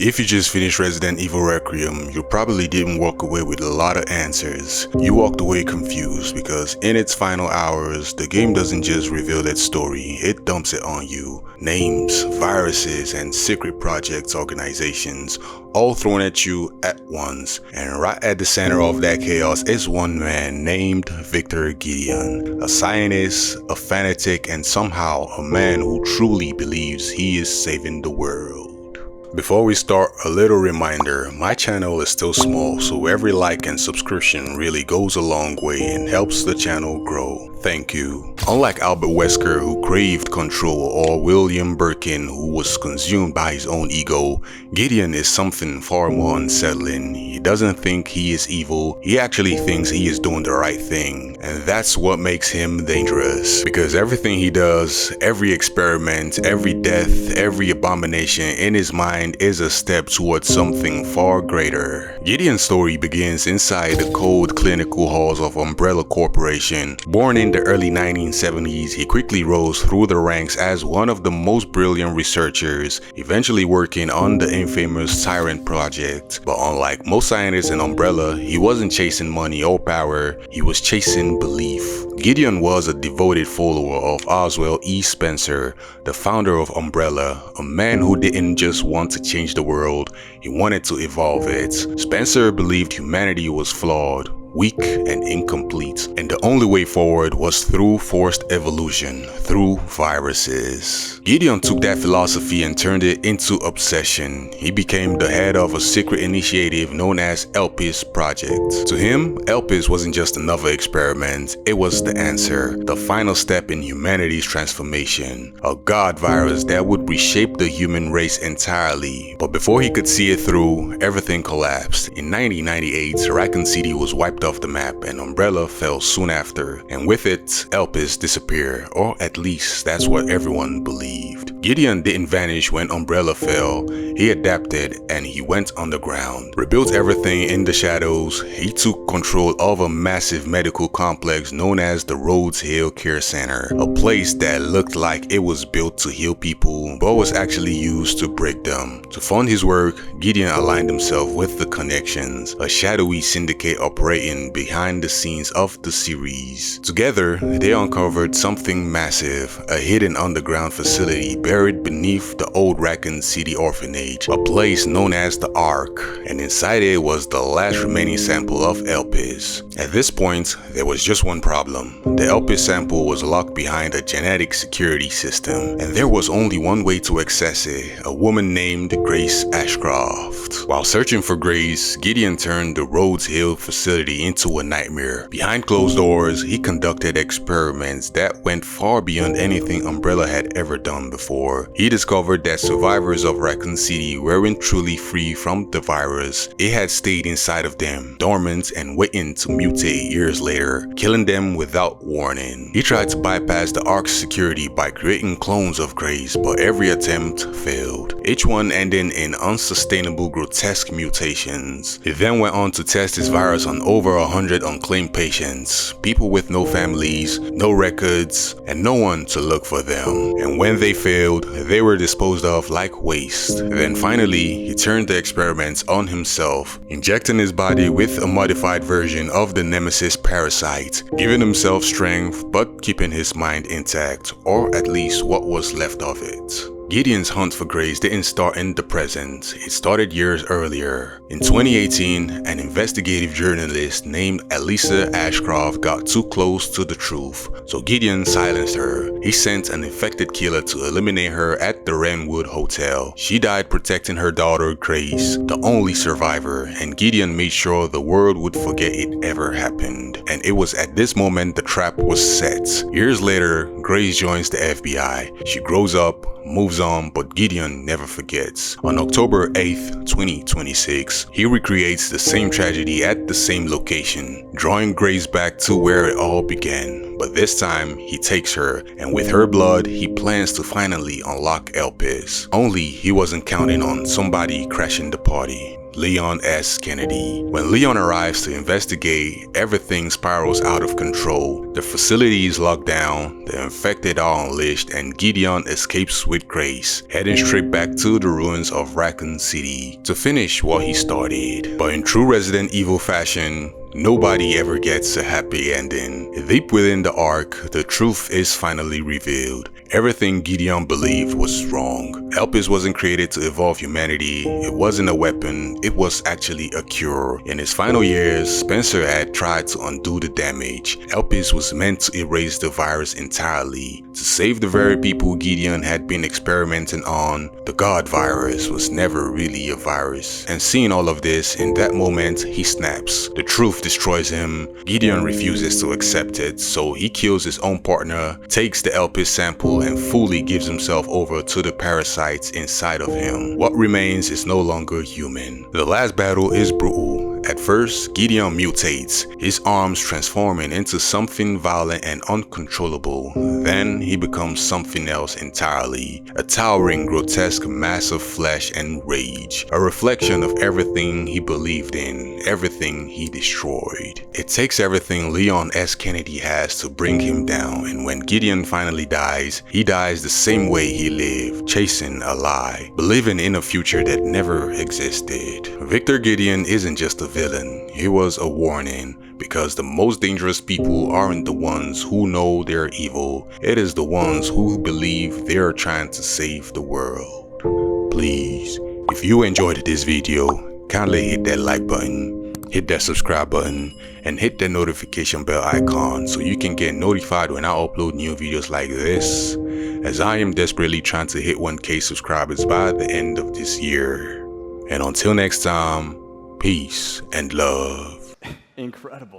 If you just finished Resident Evil Requiem, you probably didn't walk away with a lot of answers. You walked away confused because in its final hours, the game doesn't just reveal its story, it dumps it on you. Names, viruses, and secret projects organizations all thrown at you at once. And right at the center of that chaos is one man named Victor Gideon, a scientist, a fanatic, and somehow a man who truly believes he is saving the world. Before we start, a little reminder, my channel is still small, so every like and subscription really goes a long way and helps the channel grow. Thank you. Unlike Albert Wesker, who craved control, or William Birkin, who was consumed by his own ego, Gideon is something far more unsettling. He doesn't think he is evil, he actually thinks he is doing the right thing. And that's what makes him dangerous. Because everything he does, every experiment, every death, every abomination in his mind is a step towards something far greater. Gideon's story begins inside the cold clinical halls of Umbrella Corporation. Born in the early 1970s, he quickly rose through the ranks as one of the most brilliant researchers, eventually working on the infamous Tyrant Project. But unlike most scientists in Umbrella, he wasn't chasing money or power, he was chasing belief. Gideon was a devoted follower of Oswald E. Spencer, the founder of Umbrella, a man who didn't just want to change the world, he wanted to evolve it. Spencer believed humanity was flawed, weak, and incomplete, and the only way forward was through forced evolution, through viruses. Gideon took that philosophy and turned it into obsession. He became the head of a secret initiative known as ELPIS Project. To him, ELPIS wasn't just another experiment, it was the answer, the final step in humanity's transformation, a god virus that would reshape the human race entirely. But before he could see it through, everything collapsed. In 1998, Raccoon City was wiped off the map and Umbrella fell soon after, and with it, ELPIS disappeared, or at least that's what everyone believed. Gideon didn't vanish when Umbrella fell, he adapted and he went underground, rebuilt everything in the shadows. He took control of a massive medical complex known as the Rhodes Hill Care Center, a place that looked like it was built to heal people but was actually used to break them. To fund his work, Gideon aligned himself with the Connections, a shadowy syndicate operating behind the scenes of the series. Together, they uncovered something massive, a hidden underground facility buried beneath the old Raccoon City orphanage, a place known as the Ark, and inside it was the last remaining sample of ELPIS. At this point, there was just one problem. The ELPIS sample was locked behind a genetic security system, and there was only one way to access it, a woman named Grace Ashcroft. While searching for Grace, Gideon turned the Rhodes Hill facility into a nightmare. Behind closed doors, he conducted experiments that went far beyond anything Umbrella had ever done before. He discovered that survivors of Raccoon City weren't truly free from the virus. It had stayed inside of them, dormant and waiting to mutate years later, killing them without warning. He tried to bypass the Ark's security by creating clones of Grace, but every attempt failed, each one ending in unsustainable, grotesque mutations. He then went on to test his virus on over 100 unclaimed patients, people with no families, no records, and no one to look for them. And when they failed, they were disposed of like waste. Then finally, he turned the experiments on himself, injecting his body with a modified version of the Nemesis parasite, giving himself strength but keeping his mind intact, or at least what was left of it. Gideon's hunt for Grace didn't start in the present, it started years earlier. In 2018, an investigative journalist named Elisa Ashcroft got too close to the truth, so Gideon silenced her. He sent an infected killer to eliminate her at the Wrenwood Hotel. She died protecting her daughter Grace, the only survivor, and Gideon made sure the world would forget it ever happened. And it was at this moment the trap was set. Years later, Grace joins the FBI. She grows up, moves on, but Gideon never forgets. On October 8th, 2026, he recreates the same tragedy at the same location, drawing Grace back to where it all began, but this time he takes her, and with her blood he plans to finally unlock Elpis. Only he wasn't counting on somebody crashing the party. Leon S. Kennedy. When Leon arrives to investigate, everything spirals out of control. The facility is locked down, the infected are unleashed, and Gideon escapes with grace, heading straight back to the ruins of Raccoon City to finish what he started. But in true Resident Evil fashion, nobody ever gets a happy ending. Deep within the arc, the truth is finally revealed. Everything Gideon believed was wrong. Elpis wasn't created to evolve humanity, it wasn't a weapon, it was actually a cure. In his final years, Spencer had tried to undo the damage. Elpis was meant to erase the virus entirely, to save the very people Gideon had been experimenting on. The God virus was never really a virus. And seeing all of this, in that moment, he snaps. The truth destroys him. Gideon refuses to accept it, so he kills his own partner, takes the Elpis sample, and fully gives himself over to the parasites inside of him. What remains is no longer human. The last battle is brutal. At first, Gideon mutates, his arms transforming into something violent and uncontrollable. Then he becomes something else entirely, a towering, grotesque mass of flesh and rage, a reflection of everything he believed in, everything he destroyed. It takes everything Leon S. Kennedy has to bring him down, and when Gideon finally dies, he dies the same way he lived, chasing a lie, believing in a future that never existed. Victor Gideon isn't just a villain, he was a warning, because the most dangerous people aren't the ones who know they're evil, it is the ones who believe they're trying to save the world. Please, if you enjoyed this video, kindly hit that like button, hit that subscribe button, and hit that notification bell icon so you can get notified when I upload new videos like this, as I am desperately trying to hit 1K subscribers by the end of this year. And until next time, peace and love. Incredible.